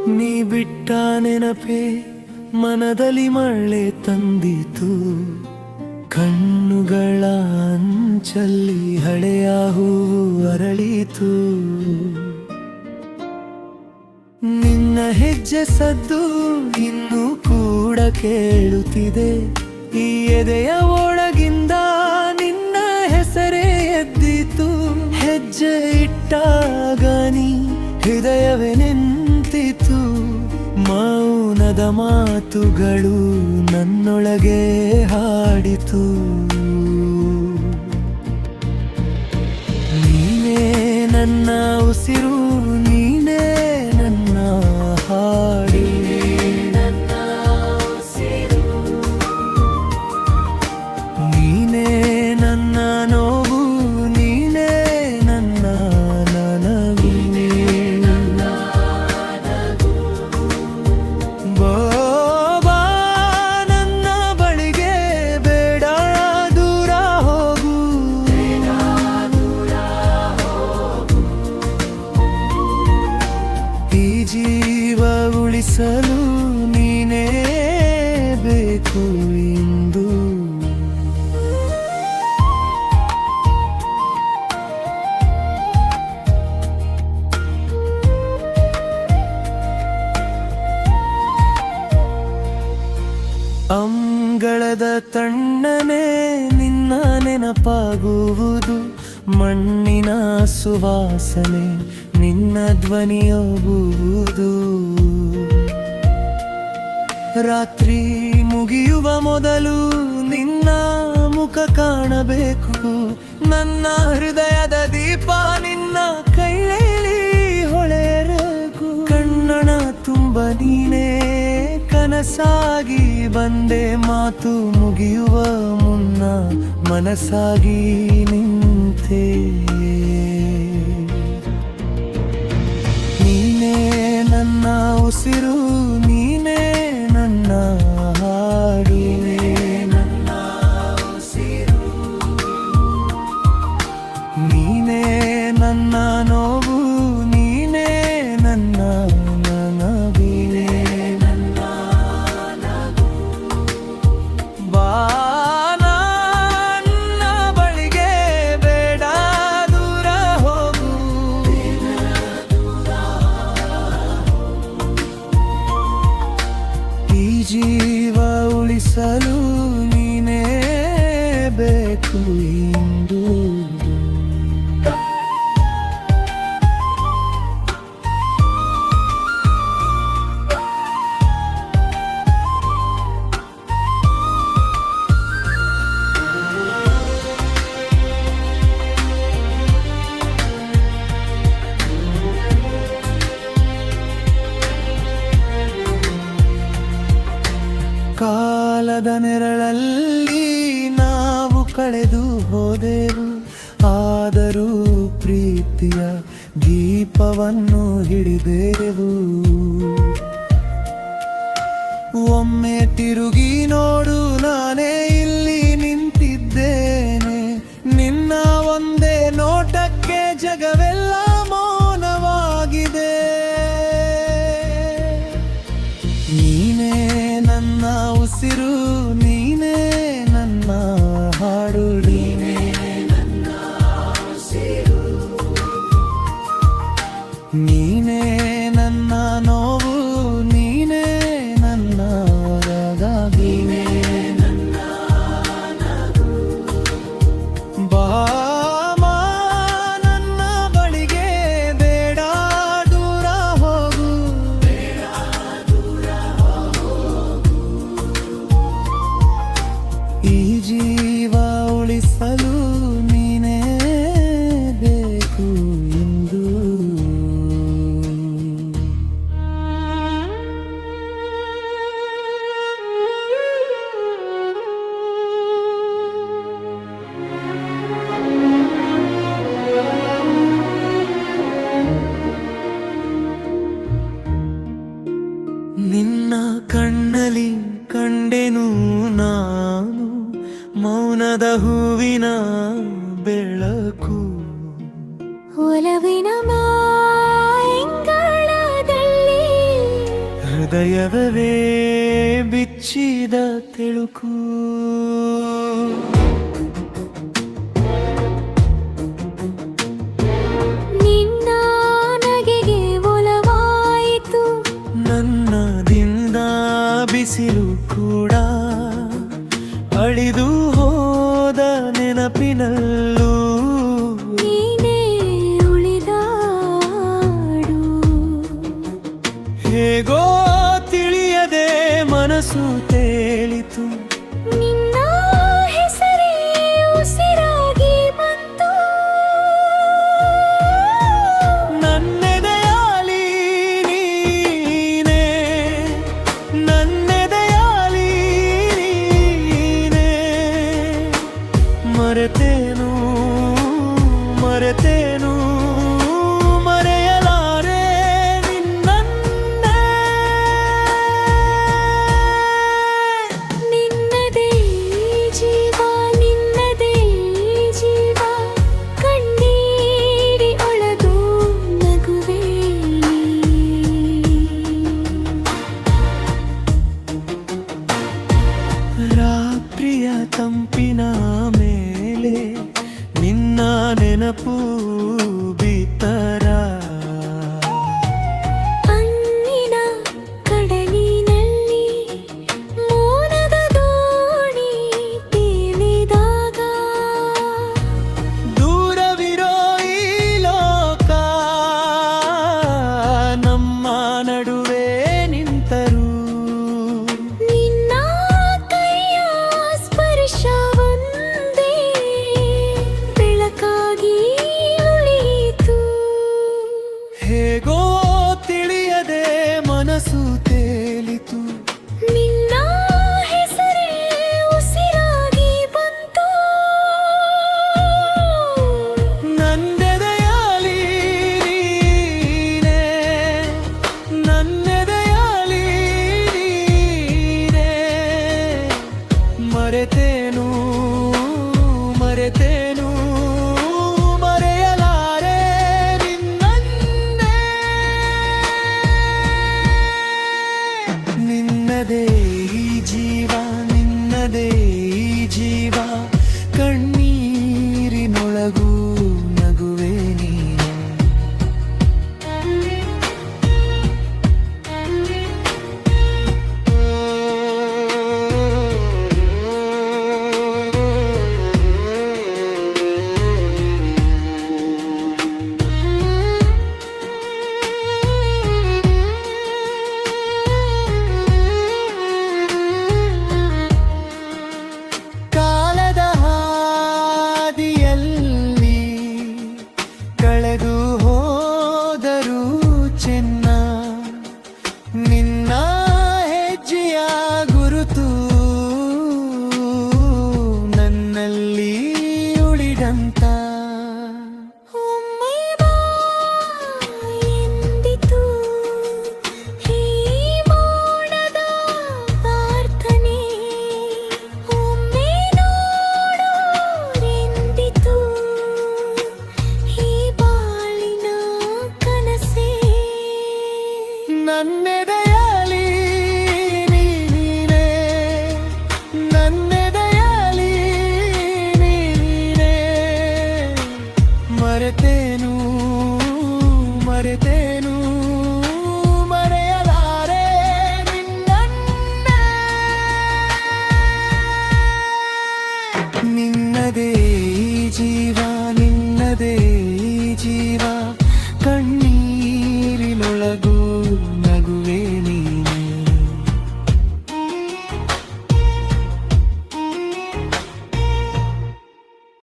ನೀ ಬಿಟ್ಟ ನೆನಪೆ ಮನದಲ್ಲಿ ಮಳೆ ತಂದಿತು. ಕಣ್ಣುಗಳ ಅಂಚಲ್ಲಿ ಹಳೆಯ ಹೂವು ಅರಳಿತು. ನಿನ್ನ ಹೆಜ್ಜೆ ಸದ್ದು ಇನ್ನೂ ಕೂಡ ಕೇಳುತ್ತಿದೆ. ಈ ಎದೆಯ ಒಳಗಿಂದ ನಿನ್ನ ಹೆಸರೇ ಎದ್ದಿತು. ಹೆಜ್ಜೆ ಇಟ್ಟಾಗ ನೀ ಹೃದಯವೇ ನಿಂತಿತು. ಮೌನದ ಮಾತುಗಳು ನನ್ನೊಳಗೆ ಹಾಡಿತು. ನೀನೇ ನನ್ನ ಉಸಿರು, ನೀನೇ ನನ್ನ ಹಾಡು. ನೀನೇ ನನ್ನ ನೋವು, ನೀನೇ ನನ್ನ ನನವು. ಬಾ ನನ್ನ ಬಳಿಗೆ, ಬೇಡ ದೂರ ಹೋಗು. ಈ ಜೀವ ಉಳಿಸಲು ನೀನೇ ಬೇಕು ಇಂದು. ಅಂಗಳದ ತಣ್ಣನೆ ನಿನ್ನ ನೆನಪಾಗುವುದು. ಮಣ್ಣಿನ ಸುವಾಸನೆ ನಿನ್ನ ಧ್ವನಿಯಾಗುವುದು. ರಾತ್ರಿ ಮುಗಿಯುವ ಮೊದಲು ನಿನ್ನ ಮುಖ ಕಾಣಬೇಕು. ನನ್ನ ಹೃದಯದ ದೀಪ ನಿನ್ನ ಕೈಯಲ್ಲಿ ಹೊಳೆಯಬೇಕು. ಕಣ್ಣಣ ತುಂಬ ನೀನೇ ಕನಸಾಗಿ ಬಂದೆ. ಮಾತು ಮುಗಿಯುವ ಮುನ್ನ ಮನಸ್ಸಾಗಿ ನಿಂತೆ. ನೀನೇ ನನ್ನ ಉಸಿರು, ನೀನೇ ನನ್ನ ಹಾಡು. ನೀನೇ ನನ್ನ ನೋವು, ನೀನೇ ನನ್ನ ನನವು. ಬಾ ನನ್ನ ಬಳಿಗೆ, ಬೇಡ ದೂರ ಹೋಗು. ಈ ಜೀವ ಉಳಿಸಲು ನೀನೇ ಬೇಕು ಇಂದು. ಕಾಲದ ನೆರಳಲ್ಲಿ ನಾವು ಕಳೆದು ಹೋದೆವು. ಆದರೂ ಪ್ರೀತಿಯ ದೀಪವನ್ನು ಹಿಡಿದೆವು. ಒಮ್ಮೆ ತಿರುಗಿ ನೋಡು, ನಾನೇ ಇಲ್ಲಿ ನಿಂತಿದ್ದೇನೆ. ನಿನ್ನ ಒಂದೇ ನೋಟಕ್ಕೆ ಜಗವೆಲ್ಲ ಮೌನವಾಗಿದೆ. ನೀನೇ ನನ್ನ ಉಸಿರು, ನೀನೇ ನನ್ನ ಹಾಡು. ನೀನೇ ನನ್ನ ನೋವು, ನೀನೇ ನನ್ನ ರಾಗ. ಬಾ ನನ್ನ ಬಳಿಗೆ, ಬೇಡ ದೂರ ಹೋಗು. ಈ ಜೀವ ಉಳಿಸಲು ನೀನೇ ಬೇಕು ಇಂದು. ನಿನ್ನ ಕಣ್ಣಲ್ಲಿ ಕಂಡೆನು ನಾನು ಮೌನದ ಹೂವಿನ ಬೆಳಕು. ಒಲವಿನ ಮಾಯಂಗಳದಲ್ಲಿ ಹೃದಯವೇ ಬಿಚ್ಚಿದ ತಿಳುಕು. ನಿನ್ನ ನಗೆಗೆ ಒಲವಾಯಿತು, ನನ್ನದಿಂದ ಬಿಸಿಲು ಕೂಡ ಅಳಿದು ಹೋದ ನೆನಪಿನಲ್ಲೂ ನೀನೇ ಉಳಿದಾಡು. ಹೇಗೋ ತಿಳಿಯದೆ ಮನಸ್ಸು ತೇಲಿತು, ನಿನ್ನ ಹೆಸರೇ ಉಸಿರಾಗಿ ಬಂತು. ನನ್ನೆದೆಯಾಲಿ ನೀನೇ, ನನ್ನೆದೆಯಾಲಿ ನೀನೇ. ಮರೆತೇನು ಮರೆತೇನು ಮರೆಯಲಾರೆ ನಿನ್ನನ್ನೇ. ನಿನ್ನದೇ ಜೀವ, ನಿನ್ನದೇ ಜೀವ, ಕಣ್ಣೀರಿ ಒಳಗೂ ನಗುವೆ ನೀ. ರಾತ್ರಿಯ ತಂಪಿನ ಮೇಲೆ ನಿನ್ನ ನೆನಪು ಬಿತ್ತರ. ಅಂದಿನ ಕಡಲಿನಲ್ಲಿ ಮೌನದ ದೋಣಿ ತೇಲಿದಾಗ ದೂರವಿರೋ ಈ ಲೋಕ ನಮ್ಮ ನಡುವೆ ನಿಂತರು. ನಿನ್ನ ಕೈಯ ಸ್ಪರ್ಶ ಒಂದೇ ಬೆಳಕಾಗಿ ಉಳಿಯಿತು. ಹೇಗೋ ತಿಳಿಯದೆ ಮನಸ್ಸು ತೇಲಿತು, ನಿನ್ನ ಹೆಸರೇ ಉಸಿರಾಗಿ ಬಂತು. ನನ್ನೆದೆಯಾಲಿ ನೀನೇ, ನನ್ನೆದೆಯಾಲಿ ನೀನೇ. ಮರೆತೇನು ಮರೆತೇನು ಮರೆಯಲಾರೆ ನಿನ್ನನ್ನೇ. ನಿನ್ನದೇ ಈ ಜೀವ, ನಿನ್ನದೇ ಈ ಜೀವ, ಕಣ್ಣೀರಿನೊಳಗೂ ನಗುವೆ ನೀನೆ. ಕಾಲದ ಹಾದಿಯಲ್ಲಿ ಕಳೆದು ಹೋದರೂ ಚೆನ್ನ, ನಿನ್ನ ಹೆಜ್ಜೆಯ ಗುರುತು ನನ್ನಲ್ಲಿ ಉಳಿದಂತ. ಒಮ್ಮೆ ಬಾ ಎಂದಿತು ಈ ಮೌನದ ಪ್ರಾರ್ಥನೆ, ಒಮ್ಮೆ ನೋಡು ಎಂದಿತು ಈ ಬಾಳಿನ ಕನಸೇ. ನನ್ನೆದೆಯಾಲಿ ನೀನೇ, ನನ್ನೆದೆಯಾಲಿ ನೀನೇ. ಮರೆತೇನು